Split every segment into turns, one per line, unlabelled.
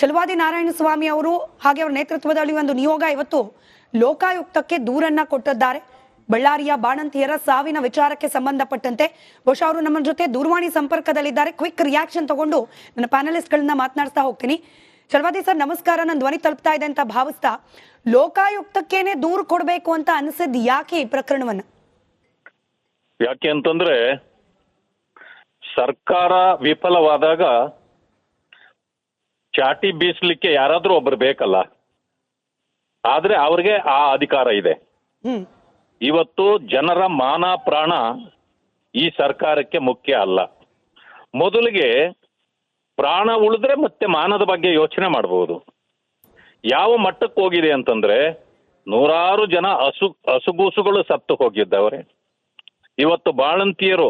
ಛಲವಾದಿ ನಾರಾಯಣಸ್ವಾಮಿ ಅವರು ಹಾಗೆ ಅವರ ನೇತೃತ್ವದಲ್ಲಿ ಒಂದು ನಿಯೋಗ ಇವತ್ತು ಲೋಕಾಯುಕ್ತಕ್ಕೆ ದೂರನ್ನ ಕೊಟ್ಟಿದ್ದಾರೆ. ಬಳ್ಳಾರಿಯ ಬಾಣಂತಿಯರ ಸಾವಿನ ವಿಚಾರಕ್ಕೆ ಸಂಬಂಧಪಟ್ಟಂತೆ ಬಹುಶಃ ಅವರು ನಮ್ಮ ಜೊತೆ ದೂರವಾಣಿ ಸಂಪರ್ಕದಲ್ಲಿದ್ದಾರೆ. ಕ್ವಿಕ್ ರಿಯಾಕ್ಷನ್ ತಗೊಂಡು ನನ್ನ ಪ್ಯಾನಲಿಸ್ಟ್ಗಳನ್ನ ಮಾತನಾಡ್ತಾ ಹೋಗ್ತೀನಿ. ಛಲವಾದಿ ಸರ್ ನಮಸ್ಕಾರ, ನನ್ನ ಧ್ವನಿ ತಲುಪ್ತಾ ಇದೆ ಅಂತ ಭಾವಿಸ್ತಾ, ಲೋಕಾಯುಕ್ತಕ್ಕೇನೆ ದೂರು ಕೊಡಬೇಕು ಅಂತ ಅನಿಸಿದ್ ಯಾಕೆ ಈ ಪ್ರಕರಣವನ್ನ?
ಯಾಕೆ ಅಂತಂದ್ರೆ ಸರ್ಕಾರ ವಿಫಲವಾದಾಗ ಚಾಟಿ ಬೀಸ್ಲಿಕ್ಕೆ ಯಾರಾದ್ರೂ ಒಬ್ರು ಬೇಕಲ್ಲ, ಆದ್ರೆ ಅವ್ರಿಗೆ ಆ ಅಧಿಕಾರ ಇದೆ. ಇವತ್ತು ಜನರ ಮಾನ ಪ್ರಾಣ ಈ ಸರ್ಕಾರಕ್ಕೆ ಮುಖ್ಯ ಅಲ್ಲ. ಮೊದಲಿಗೆ ಪ್ರಾಣ ಉಳಿದ್ರೆ ಮತ್ತೆ ಮಾನದ ಬಗ್ಗೆ ಯೋಚನೆ ಮಾಡಬಹುದು. ಯಾವ ಮಟ್ಟಕ್ಕೆ ಹೋಗಿದೆ ಅಂತಂದ್ರೆ ನೂರಾರು ಜನ ಹಸುಗೂಸುಗಳು ಸತ್ತು ಹೋಗಿದ್ದವ್ರೆ. ಇವತ್ತು ಬಾಣಂತಿಯರು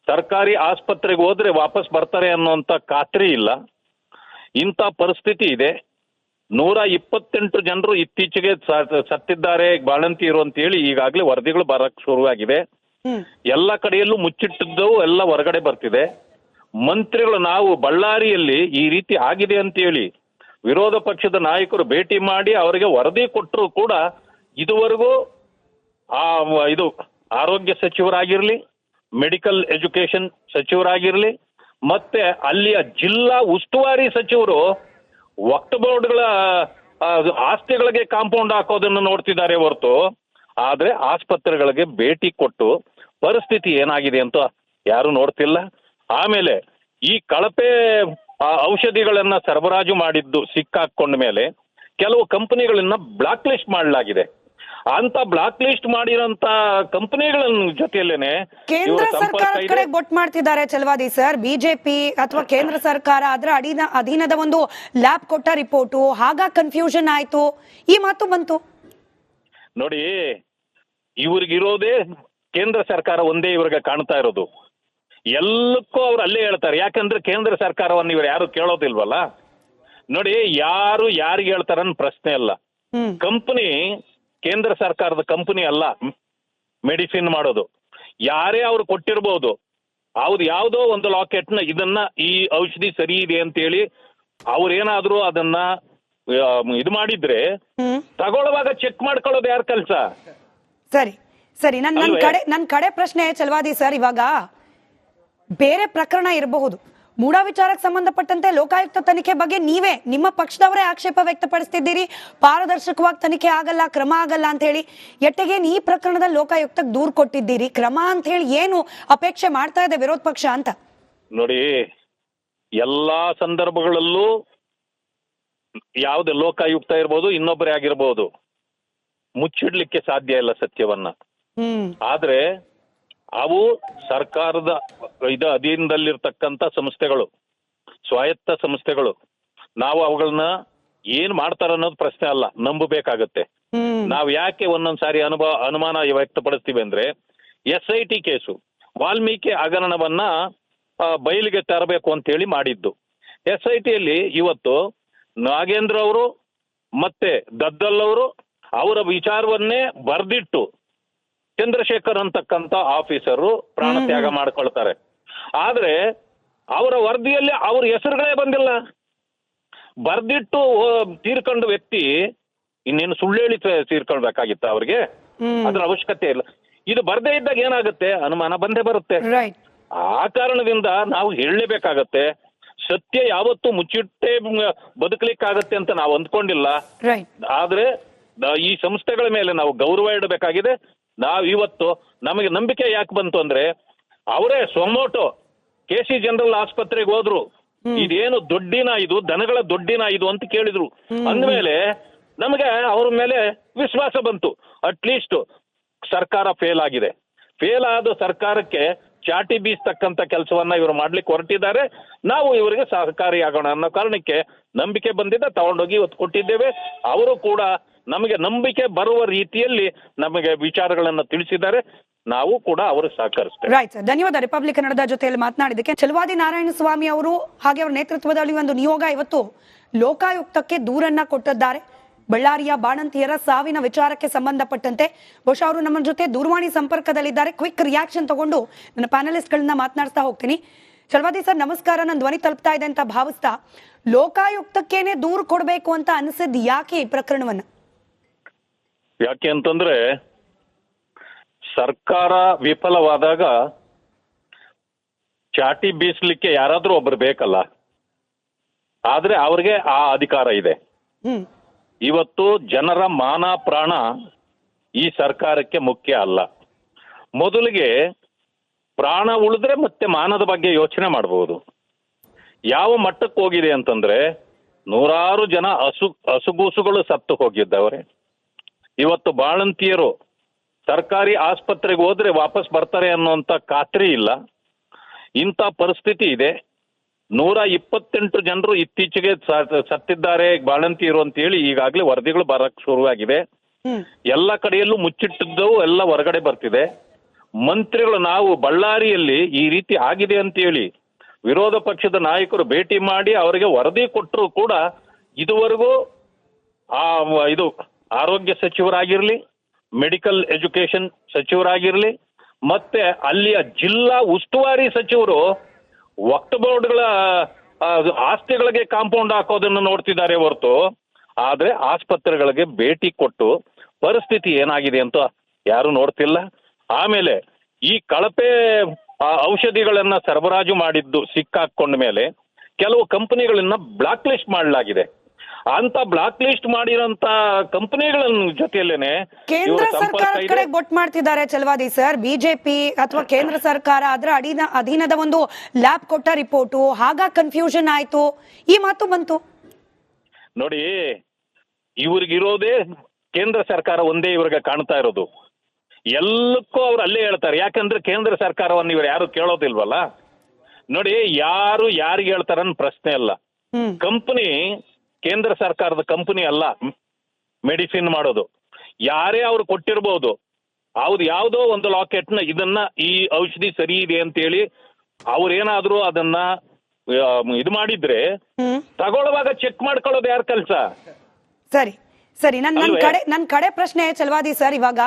ಸರ್ಕಾರಿ ಆಸ್ಪತ್ರೆಗೆ ಹೋದ್ರೆ ವಾಪಸ್ ಬರ್ತಾರೆ ಅನ್ನುವಂತ ಖಾತ್ರಿ ಇಲ್ಲ. ಇಂಥ ಪರಿಸ್ಥಿತಿ ಇದೆ. 128 ಜನರು ಇತ್ತೀಚೆಗೆ ಸತ್ತಿದ್ದಾರೆ ಬಾಣಂತಿಯರು ಅಂತ ಹೇಳಿ ಈಗಾಗಲೇ ವರದಿಗಳು ಬರಕ್ ಶುರುವಾಗಿದೆ. ಎಲ್ಲ ಕಡೆಯಲ್ಲೂ ಮುಚ್ಚಿಟ್ಟಿದ್ದವು ಎಲ್ಲ ಹೊರಗಡೆ ಬರ್ತಿದೆ. ಮಂತ್ರಿಗಳು ನಾವು ಬಳ್ಳಾರಿಯಲ್ಲಿ ಈ ರೀತಿ ಆಗಿದೆ ಅಂತ ಹೇಳಿ ವಿರೋಧ ಪಕ್ಷದ ನಾಯಕರು ಭೇಟಿ ಮಾಡಿ ಅವರಿಗೆ ವರದಿ ಕೊಟ್ಟರು ಕೂಡ ಇದುವರೆಗೂ ಇದು ಆರೋಗ್ಯ ಸಚಿವರಾಗಿರ್ಲಿ, ಮೆಡಿಕಲ್ ಎಜುಕೇಶನ್ ಸಚಿವರಾಗಿರ್ಲಿ, ಮತ್ತೆ ಅಲ್ಲಿಯ ಜಿಲ್ಲಾ ಉಸ್ತುವಾರಿ ಸಚಿವರು ವಕ್ಫ್ ಬೋರ್ಡ್ಗಳ ಆಸ್ತಿಗಳಿಗೆ ಕಾಂಪೌಂಡ್ ಹಾಕೋದನ್ನು ನೋಡ್ತಿದ್ದಾರೆ ಹೊರತು, ಆದ್ರೆ ಆಸ್ಪತ್ರೆಗಳಿಗೆ ಭೇಟಿ ಕೊಟ್ಟು ಪರಿಸ್ಥಿತಿ ಏನಾಗಿದೆ ಅಂತ ಯಾರು ನೋಡ್ತಿಲ್ಲ. ಆಮೇಲೆ ಈ ಕಳಪೆ ಔಷಧಿಗಳನ್ನ ಸರಬರಾಜು ಮಾಡಿದ್ದು ಸಿಕ್ಕಾಕೊಂಡ ಮೇಲೆ ಕೆಲವು ಕಂಪನಿಗಳನ್ನ ಬ್ಲಾಕ್ ಲಿಸ್ಟ್ ಮಾಡಲಾಗಿದೆ. ಅಂತ ಬ್ಲಾಕ್ ಲಿಸ್ಟ್ ಮಾಡಿರೋಂತ ಕಂಪನಿಗಳ ಜೊತೆಯಲ್ಲೇನೆ
ಕೇಂದ್ರ ಸರ್ಕಾರ ಕಡೆ ಬೊಟ್ ಮಾಡ್ತಿದ್ದಾರೆ ಛಲವಾದಿ ಸರ್. ಬಿಜೆಪಿ ಅಥವಾ ಕೇಂದ್ರ ಸರ್ಕಾರ ಅದರ ಅಧೀನದ ಒಂದು ಲ್ಯಾಬ್ ಕೊಟ್ಟ ರಿಪೋರ್ಟು, ಹಾಗ ಕನ್ಫ್ಯೂಷನ್ ಆಯ್ತು, ಈ ಮಾತು ಬಂತು.
ನೋಡಿ, ಇವ್ರಿಗಿರೋದೇ ಕೇಂದ್ರ ಸರ್ಕಾರ ಒಂದೇ ಇವ್ರಿಗೆ ಕಾಣ್ತಾ ಇರೋದು. ಎಲ್ಲಕ್ಕೂ ಅವ್ರು ಅಲ್ಲೇ ಹೇಳ್ತಾರೆ. ಯಾಕಂದ್ರೆ ಕೇಂದ್ರ ಸರ್ಕಾರವನ್ನು ಇವ್ರು ಯಾರು ಕೇಳೋದಿಲ್ವಲ್ಲ. ನೋಡಿ, ಯಾರು ಯಾರಿಗೆ ಹೇಳ್ತಾರ ಪ್ರಶ್ನೆ ಅಲ್ಲ. ಕಂಪನಿ ಕೇಂದ್ರ ಸರ್ಕಾರದ ಕಂಪನಿ ಅಲ್ಲ ಮೆಡಿಸಿನ್ ಮಾಡೋದು. ಯಾರೇ ಅವ್ರು ಕೊಟ್ಟಿರ್ಬೋದು, ಅವ್ರು ಯಾವುದೋ ಒಂದು ಲಾಕೆಟ್ನ ಇದನ್ನ ಈ ಔಷಧಿ ಸರಿ ಇದೆ ಅಂತ ಹೇಳಿ ಅವ್ರೇನಾದ್ರೂ ಅದನ್ನ ಇದು ಮಾಡಿದ್ರೆ ತಗೊಳ್ಳುವಾಗ ಚೆಕ್ ಮಾಡ್ಕೊಳ್ಳೋದು ಯಾರ ಕೆಲ್ಸ?
ಸರಿ ಸರಿ, ನನ್ನ ಕಡೆ ಪ್ರಶ್ನೆ ಛಲವಾದಿ ಸರ್, ಇವಾಗ ಬೇರೆ ಪ್ರಕರಣ ಇರಬಹುದು, ಮೂಢ ವಿಚಾರಕ್ಕೆ ಸಂಬಂಧಪಟ್ಟಂತೆ ಲೋಕಾಯುಕ್ತ ತನಿಖೆ ಬಗ್ಗೆ ನೀವೇ ನಿಮ್ಮ ಪಕ್ಷದವರೇ ಆಕ್ಷೇಪ ವ್ಯಕ್ತಪಡಿಸ್ತಿದ್ದೀರಿ. ಪಾರದರ್ಶಕವಾಗಿ ತನಿಖೆ ಆಗಲ್ಲ, ಕ್ರಮ ಆಗಲ್ಲ ಅಂತ ಹೇಳಿ. ಎಟ್ಟೆಗೆ ಈ ಪ್ರಕರಣದಲ್ಲಿ ಲೋಕಾಯುಕ್ತಕ್ಕೆ ದೂರು ಕೊಟ್ಟಿದ್ದೀರಿ, ಕ್ರಮ ಅಂತ ಹೇಳಿ ಏನು ಅಪೇಕ್ಷೆ ಮಾಡ್ತಾ ಇದೆ ವಿರೋಧ ಪಕ್ಷ ಅಂತ?
ನೋಡಿ, ಎಲ್ಲಾ ಸಂದರ್ಭಗಳಲ್ಲೂ ಯಾವ್ದು ಲೋಕಾಯುಕ್ತ ಇರ್ಬೋದು, ಇನ್ನೊಬ್ಬರೇ ಆಗಿರ್ಬೋದು, ಮುಚ್ಚಿಡ್ಲಿಕ್ಕೆ ಸಾಧ್ಯ ಇಲ್ಲ ಸತ್ಯವನ್ನ. ಆದ್ರೆ ಅವು ಸರ್ಕಾರದ ಅಧೀನದಲ್ಲಿರ್ತಕ್ಕಂಥ ಸಂಸ್ಥೆಗಳು, ಸ್ವಾಯತ್ತ ಸಂಸ್ಥೆಗಳು. ನಾವು ಅವುಗಳನ್ನ ಏನ್ ಮಾಡ್ತಾರ ಅನ್ನೋದು ಪ್ರಶ್ನೆ ಅಲ್ಲ, ನಂಬಬೇಕಾಗತ್ತೆ. ನಾವು ಯಾಕೆ ಒಂದೊಂದ್ಸಾರಿ ಅನುಮಾನ ವ್ಯಕ್ತಪಡಿಸ್ತೀವಿ ಅಂದ್ರೆ, SIT ಕೇಸು ವಾಲ್ಮೀಕಿ ಹಗರಣವನ್ನ ಬಯಲಿಗೆ ತರಬೇಕು ಅಂತ ಹೇಳಿ ಮಾಡಿದ್ದು. SITಯಲ್ಲಿ ಇವತ್ತು ನಾಗೇಂದ್ರ ಅವರು ಮತ್ತೆ ದದ್ದಲ್ ಅವರು ಅವರ ವಿಚಾರವನ್ನೇ ಬರ್ದಿಟ್ಟು ಚಂದ್ರಶೇಖರ್ ಅಂತಕ್ಕಂಥ ಆಫೀಸರು ಪ್ರಾಣ ತ್ಯಾಗ ಮಾಡ್ಕೊಳ್ತಾರೆ. ಆದ್ರೆ ಅವರ ವರದಿಯಲ್ಲಿ ಅವ್ರ ಹೆಸರುಗಳೇ ಬಂದಿಲ್ಲ. ಬರ್ದಿಟ್ಟು ತೀರ್ಕೊಂಡ ವ್ಯಕ್ತಿ ಇನ್ನೇನು ಸುಳ್ಳು ಹೇಳಿ ತೀರ್ಕೊಳ್ಬೇಕಾಗಿತ್ತ ಅವ್ರಿಗೆ? ಅದ್ರ ಅವಶ್ಯಕತೆ ಇಲ್ಲ. ಇದು ಬರ್ದೇ ಇದ್ದಾಗ ಏನಾಗುತ್ತೆ, ಅನುಮಾನ ಬಂದೇ ಬರುತ್ತೆ. ಆ ಕಾರಣದಿಂದ ನಾವು ಹೇಳಲೇಬೇಕಾಗತ್ತೆ. ಸತ್ಯ ಯಾವತ್ತೂ ಮುಚ್ಚಿಟ್ಟೆ ಬದುಕಲಿಕ್ಕಾಗತ್ತೆ ಅಂತ ನಾವು ಅಂದ್ಕೊಂಡಿಲ್ಲ. ಆದ್ರೆ ಈ ಸಂಸ್ಥೆಗಳ ಮೇಲೆ ನಾವು ಗೌರವ ಇಡಬೇಕಾಗಿದೆ. ನಾವ್ ಇವತ್ತು ನಮಗೆ ನಂಬಿಕೆ ಯಾಕೆ ಬಂತು ಅಂದ್ರೆ, ಅವರೇ ಸೊಮೋಟೋ KC ಜನರಲ್ ಆಸ್ಪತ್ರೆಗೆ ಹೋದ್ರು. ಇದೇನು ದೊಡ್ಡಿನ ಇದು, ದನಗಳ ದೊಡ್ಡಿನ ಇದು ಅಂತ ಕೇಳಿದ್ರು. ಅಂದ್ಮೇಲೆ ನಮಗೆ ಅವ್ರ ಮೇಲೆ ವಿಶ್ವಾಸ ಬಂತು. ಅಟ್ಲೀಸ್ಟ್ ಸರ್ಕಾರ ಫೇಲ್ ಆಗಿದೆ. ಫೇಲ್ ಆದ ಸರ್ಕಾರಕ್ಕೆ ಚಾಟಿ ಬೀಸ್ತಕ್ಕಂಥ ಕೆಲಸವನ್ನ ಇವರು ಮಾಡ್ಲಿಕ್ಕೆ ಹೊರಟಿದ್ದಾರೆ. ನಾವು ಇವರಿಗೆ ಸಹಕಾರಿಯಾಗೋಣ ಅನ್ನೋ ಕಾರಣಕ್ಕೆ ನಂಬಿಕೆ ಬಂದಿದ್ದ ತಗೊಂಡೋಗಿ ಇವತ್ತು ಕೊಟ್ಟಿದ್ದೇವೆ. ಅವರು ಕೂಡ ನಮಗೆ ನಂಬಿಕೆ ಬರುವ ರೀತಿಯಲ್ಲಿ ನಮಗೆ ವಿಚಾರಗಳನ್ನ ತಿಳಿಸಿದ್ದಾರೆ. ನಾವು ಕೂಡ ಅವರು ಸಹಕರಿಸ್ತೇವೆ.
ರೈಟ್ ಸರ್, ಧನ್ಯವಾದ. ರಿಪಬ್ಲಿಕ್ ಕನ್ನಡದ ಜೊತೆಯಲ್ಲಿ ಮಾತನಾಡಿದ್ದಕ್ಕೆ. ಛಲವಾದಿ ನಾರಾಯಣಸ್ವಾಮಿ ಅವರು ಹಾಗೆ ಅವರ ನೇತೃತ್ವದಲ್ಲಿ ಒಂದು ನಿಯೋಗ ಇವತ್ತು ಲೋಕಾಯುಕ್ತಕ್ಕೆ ದೂರನ್ನ ಕೊಟ್ಟಿದ್ದಾರೆ. ಬಳ್ಳಾರಿಯ ಬಾಣಂತಿಯರ ಸಾವಿನ ವಿಚಾರಕ್ಕೆ ಸಂಬಂಧಪಟ್ಟಂತೆ ಬಹುಶಃ ಅವರು ನಮ್ಮ ಜೊತೆ ದೂರವಾಣಿ ಸಂಪರ್ಕದಲ್ಲಿದ್ದಾರೆ. ಕ್ವಿಕ್ ರಿಯಾಕ್ಷನ್ ತಗೊಂಡು ನನ್ನ ಪ್ಯಾನಲಿಸ್ಟ್ಗಳನ್ನ ಮಾತನಾಡ್ತಾ ಹೋಗ್ತೀನಿ. ಚಲವಾದಿ ಸರ್ ನಮಸ್ಕಾರ, ನನ್ನ ಧ್ವನಿ ತಲುಪ್ತಾ ಇದೆ ಅಂತ ಭಾವಿಸ್ತಾ ಲೋಕಾಯುಕ್ತಕ್ಕೇನೆ ದೂರು ಕೊಡಬೇಕು ಅಂತ ಅನಿಸಿದ್ ಯಾಕೆ ಈ ಪ್ರಕರಣವನ್ನ?
ಯಾಕೆ ಅಂತಂದ್ರೆ ಸರ್ಕಾರ ವಿಫಲವಾದಾಗ ಚಾಟಿ ಬೀಸ್ಲಿಕ್ಕೆ ಯಾರಾದ್ರೂ ಒಬ್ರು ಬೇಕಲ್ಲ, ಆದ್ರೆ ಅವ್ರಿಗೆ ಆ ಅಧಿಕಾರ ಇದೆ. ಇವತ್ತು ಜನರ ಮಾನ ಪ್ರಾಣ ಈ ಸರ್ಕಾರಕ್ಕೆ ಮುಖ್ಯ ಅಲ್ಲ. ಮೊದಲಿಗೆ ಪ್ರಾಣ ಉಳಿದ್ರೆ ಮತ್ತೆ ಮಾನದ ಬಗ್ಗೆ ಯೋಚನೆ ಮಾಡಬಹುದು. ಯಾವ ಮಟ್ಟಕ್ಕೆ ಹೋಗಿದೆ ಅಂತಂದ್ರೆ ನೂರಾರು ಜನ ಹಸುಗೂಸುಗಳು ಸತ್ತು ಹೋಗಿದ್ದವ್ರೆ. ಇವತ್ತು ಬಾಣಂತಿಯರು ಸರ್ಕಾರಿ ಆಸ್ಪತ್ರೆಗೆ ಹೋದ್ರೆ ವಾಪಸ್ ಬರ್ತಾರೆ ಅನ್ನುವಂತ ಖಾತ್ರಿ ಇಲ್ಲ. ಇಂಥ ಪರಿಸ್ಥಿತಿ ಇದೆ. 128 ಜನರು ಇತ್ತೀಚೆಗೆ ಸತ್ತಿದ್ದಾರೆ ಬಾಣಂತಿಯರು ಅಂತ ಹೇಳಿ ಈಗಾಗಲೇ ವರದಿಗಳು ಬರಕ್ ಶುರುವಾಗಿದೆ. ಎಲ್ಲ ಕಡೆಯಲ್ಲೂ ಮುಚ್ಚಿಟ್ಟಿದ್ದವು ಎಲ್ಲ ಹೊರಗಡೆ ಬರ್ತಿದೆ. ಮಂತ್ರಿಗಳು ನಾವು ಬಳ್ಳಾರಿಯಲ್ಲಿ ಈ ರೀತಿ ಆಗಿದೆ ಅಂತ ಹೇಳಿ ವಿರೋಧ ಪಕ್ಷದ ನಾಯಕರು ಭೇಟಿ ಮಾಡಿ ಅವರಿಗೆ ವರದಿ ಕೊಟ್ಟರು ಕೂಡ ಇದುವರೆಗೂ ಇದು ಆರೋಗ್ಯ ಸಚಿವರಾಗಿರ್ಲಿ, ಮೆಡಿಕಲ್ ಎಜುಕೇಶನ್ ಸಚಿವರಾಗಿರ್ಲಿ, ಮತ್ತೆ ಅಲ್ಲಿಯ ಜಿಲ್ಲಾ ಉಸ್ತುವಾರಿ ಸಚಿವರು ವಕ್ಫ್ ಬೋರ್ಡ್ಗಳ ಆಸ್ತಿಗಳಿಗೆ ಕಾಂಪೌಂಡ್ ಹಾಕೋದನ್ನು ನೋಡ್ತಿದ್ದಾರೆ ಹೊರತು, ಆದ್ರೆ ಆಸ್ಪತ್ರೆಗಳಿಗೆ ಭೇಟಿ ಕೊಟ್ಟು ಪರಿಸ್ಥಿತಿ ಏನಾಗಿದೆ ಅಂತ ಯಾರು ನೋಡ್ತಿಲ್ಲ. ಆಮೇಲೆ ಈ ಕಳಪೆ ಔಷಧಿಗಳನ್ನ ಸರಬರಾಜು ಮಾಡಿದ್ದು ಸಿಕ್ಕಾಕೊಂಡ ಮೇಲೆ ಕೆಲವು ಕಂಪನಿಗಳನ್ನ ಬ್ಲಾಕ್ ಲಿಸ್ಟ್ ಮಾಡಲಾಗಿದೆ. ಅಂತ ಬ್ಲಾಕ್ ಲಿಸ್ಟ್ ಮಾಡಿರೋಂತ ಕಂಪನಿಗಳ ಜೊತೆಯಲ್ಲೇನೆ
ಕೇಂದ್ರ ಸರ್ಕಾರ ಕಡೆ ಬೊಟ್ ಮಾಡ್ತಿದ್ದಾರೆ ಚಲವಾದಿ ಸರ್. ಬಿಜೆಪಿ ಅಥವಾ ಕೇಂದ್ರ ಸರ್ಕಾರ ಅದರ ಅಧೀನದ ಒಂದು ಲ್ಯಾಬ್ ಕೊಟ್ಟ ರಿಪೋರ್ಟು, ಹಾಗ ಕನ್ಫ್ಯೂಷನ್ ಆಯ್ತು, ಈ ಮಾತು ಬಂತು.
ನೋಡಿ, ಇವ್ರಿಗಿರೋದೇ ಕೇಂದ್ರ ಸರ್ಕಾರ ಒಂದೇ ಇವ್ರಿಗೆ ಕಾಣ್ತಾ ಇರೋದು. ಎಲ್ಲಕ್ಕೂ ಅವ್ರು ಅಲ್ಲೇ ಹೇಳ್ತಾರೆ. ಯಾಕಂದ್ರೆ ಕೇಂದ್ರ ಸರ್ಕಾರವನ್ನು ಇವ್ರು ಯಾರು ಕೇಳೋದಿಲ್ವಲ್ಲ. ನೋಡಿ, ಯಾರು ಯಾರಿಗೆ ಹೇಳ್ತಾರ ಪ್ರಶ್ನೆ ಅಲ್ಲ. ಕಂಪನಿ ಕೇಂದ್ರ ಸರ್ಕಾರದ ಕಂಪನಿ ಅಲ್ಲ ಮೆಡಿಸಿನ್ ಮಾಡೋದು. ಯಾರೇ ಅವ್ರು ಕೊಟ್ಟಿರ್ಬೋದು, ಅವ್ರು ಯಾವುದೋ ಒಂದು ಲಾಕೆಟ್ನ ಇದನ್ನ ಈ ಔಷಧಿ ಸರಿ ಇದೆ ಅಂತೇಳಿ ಅವ್ರೇನಾದ್ರೂ ಅದನ್ನ ಇದು ಮಾಡಿದ್ರೆ ತಗೊಳ್ಳುವಾಗ ಚೆಕ್ ಮಾಡ್ಕೊಳ್ಳೋದು ಯಾರ ಕೆಲ್ಸ?
ಸರಿ ಸರಿ, ನನ್ನ ಕಡೆ ಪ್ರಶ್ನೆ ಚಲವಾದಿ ಸರ್, ಇವಾಗ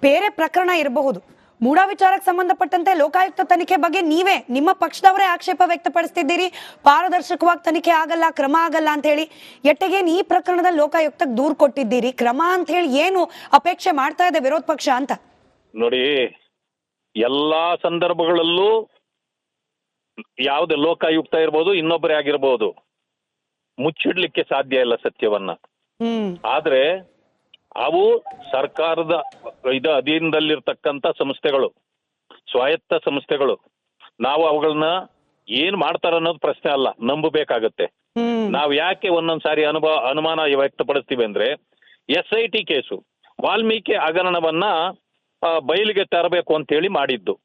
ಬೇರೆ ಪ್ರಕರಣ ಇರಬಹುದು, ಮೂಢ ವಿಚಾರಕ್ಕೆ ಸಂಬಂಧಪಟ್ಟಂತೆ ಲೋಕಾಯುಕ್ತ ತನಿಖೆ ಬಗ್ಗೆ ನೀವೇ ನಿಮ್ಮ ಪಕ್ಷದವರೇ ಆಕ್ಷೇಪ ವ್ಯಕ್ತಪಡಿಸ್ತಿದ್ದೀರಿ, ಪಾರದರ್ಶಕವಾಗಿ ತನಿಖೆ ಆಗಲ್ಲ, ಕ್ರಮ ಆಗಲ್ಲ ಅಂತ ಹೇಳಿ. ಎಟ್ಟೆಗೇನು ಈ ಪ್ರಕರಣದಲ್ಲಿ ಲೋಕಾಯುಕ್ತಕ್ಕೆ ದೂರು ಕೊಟ್ಟಿದ್ದೀರಿ, ಕ್ರಮ ಅಂತ ಹೇಳಿ ಏನು ಅಪೇಕ್ಷೆ ಮಾಡ್ತಾ ಇದೆ ವಿರೋಧ ಪಕ್ಷ ಅಂತ?
ನೋಡಿ, ಎಲ್ಲಾ ಸಂದರ್ಭಗಳಲ್ಲೂ ಯಾವ್ದು ಲೋಕಾಯುಕ್ತ ಇರ್ಬೋದು, ಇನ್ನೊಬ್ಬರೇ ಆಗಿರ್ಬೋದು, ಮುಚ್ಚಿಡ್ಲಿಕ್ಕೆ ಸಾಧ್ಯ ಇಲ್ಲ ಸತ್ಯವನ್ನ. ಆದ್ರೆ ಅವು ಸರ್ಕಾರದ ಅಧೀನದಲ್ಲಿರ್ತಕ್ಕಂಥ ಸಂಸ್ಥೆಗಳು, ಸ್ವಾಯತ್ತ ಸಂಸ್ಥೆಗಳು. ನಾವು ಅವುಗಳನ್ನ ಏನ್ ಮಾಡ್ತಾರ ಅನ್ನೋದು ಪ್ರಶ್ನೆ ಅಲ್ಲ, ನಂಬಬೇಕಾಗತ್ತೆ. ನಾವು ಯಾಕೆ ಒಂದೊಂದ್ಸಾರಿ ಅನುಮಾನ ವ್ಯಕ್ತಪಡಿಸ್ತೀವಿ ಅಂದ್ರೆ, SIT ಕೇಸು ವಾಲ್ಮೀಕಿ ಹಗರಣವನ್ನ ಬಯಲಿಗೆ ತರಬೇಕು ಅಂತ ಹೇಳಿ ಮಾಡಿದ್ದು.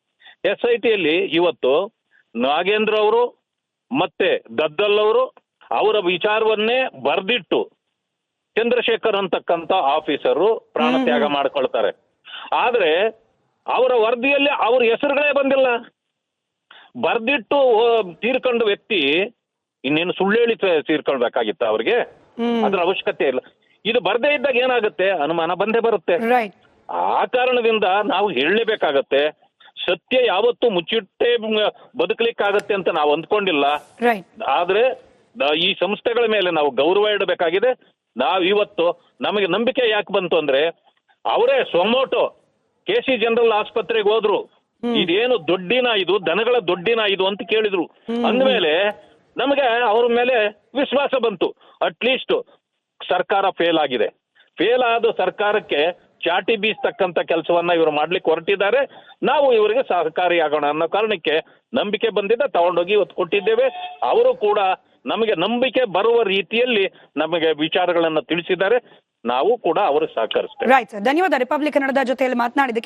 SITಯಲ್ಲಿ ಇವತ್ತು ನಾಗೇಂದ್ರ ಅವರು ಮತ್ತೆ ದದ್ದಲ್ ಅವರು ಅವರ ವಿಚಾರವನ್ನೇ ಬರ್ದಿಟ್ಟು ಚಂದ್ರಶೇಖರ್ ಅಂತಕ್ಕಂಥ ಆಫೀಸರು ಪ್ರಾಣ ತ್ಯಾಗ ಮಾಡ್ಕೊಳ್ತಾರೆ. ಆದ್ರೆ ಅವರ ವರದಿಯಲ್ಲಿ ಅವ್ರ ಹೆಸರುಗಳೇ ಬಂದಿಲ್ಲ. ಬರ್ದಿಟ್ಟು ತೀರ್ಕೊಂಡ ವ್ಯಕ್ತಿ ಇನ್ನೇನು ಸುಳ್ಳು ಹೇಳಿ ತೀರ್ಕೊಳ್ಬೇಕಾಗಿತ್ತ ಅವ್ರಿಗೆ? ಅದ್ರ ಅವಶ್ಯಕತೆ ಇಲ್ಲ. ಇದು ಬರ್ದೇ ಇದ್ದಾಗ ಏನಾಗುತ್ತೆ, ಅನುಮಾನ ಬಂದೇ ಬರುತ್ತೆ. ಆ ಕಾರಣದಿಂದ ನಾವು ಹೇಳಲೇಬೇಕಾಗತ್ತೆ. ಸತ್ಯ ಯಾವತ್ತೂ ಮುಚ್ಚಿಟ್ಟೆ ಬದುಕಲಿಕ್ಕಾಗತ್ತೆ ಅಂತ ನಾವು ಅಂದ್ಕೊಂಡಿಲ್ಲ. ಆದ್ರೆ ಈ ಸಂಸ್ಥೆಗಳ ಮೇಲೆ ನಾವು ಗೌರವ ಇಡಬೇಕಾಗಿದೆ. ನಾವು ಇವತ್ತು ನಮಗೆ ನಂಬಿಕೆ ಯಾಕೆ ಬಂತು ಅಂದ್ರೆ, ಅವರೇ ಸೊಮೋಟೋ KC ಜನರಲ್ ಆಸ್ಪತ್ರೆಗೆ ಹೋದ್ರು, ಇದೇನು ದೊಡ್ಡಿನ ಇದು, ದನಗಳ ದೊಡ್ಡಿನ ಇದು ಅಂತ ಕೇಳಿದ್ರು. ಅಂದ್ಮೇಲೆ ನಮಗೆ ಅವ್ರ ಮೇಲೆ ವಿಶ್ವಾಸ ಬಂತು. ಅಟ್ಲೀಸ್ಟ್ ಸರ್ಕಾರ ಫೇಲ್ ಆಗಿದೆ. ಫೇಲ್ ಆದ ಸರ್ಕಾರಕ್ಕೆ ಚಾಟಿ ಬೀಸ್ತಕ್ಕಂಥ ಕೆಲಸವನ್ನ ಇವರು ಮಾಡ್ಲಿಕ್ಕೆ ಹೊರಟಿದ್ದಾರೆ. ನಾವು ಇವರಿಗೆ ಸಹಕಾರಿಯಾಗೋಣ ಅನ್ನೋ ಕಾರಣಕ್ಕೆ ನಂಬಿಕೆ ಬಂದಿದ್ದ ತಗೊಂಡೋಗಿ ಇವತ್ತು ಕೊಟ್ಟಿದ್ದೇವೆ. ಅವರು ಕೂಡ ನಮಗೆ ನಂಬಿಕೆ ಬರುವ ರೀತಿಯಲ್ಲಿ ನಮಗೆ ವಿಚಾರಗಳನ್ನು ತಿಳಿಸಿದ್ದಾರೆ. ನಾವು ಕೂಡ ಅವರು ಸಹಕರಿಸ್ತೇವೆ.
ರೈಟ್ ಸರ್, ಧನ್ಯವಾದ. ರಿಪಬ್ಲಿಕ್ ಕನ್ನಡದ ಜೊತೆಯಲ್ಲಿ ಮಾತನಾಡಿದ್ದಕ್ಕೆ.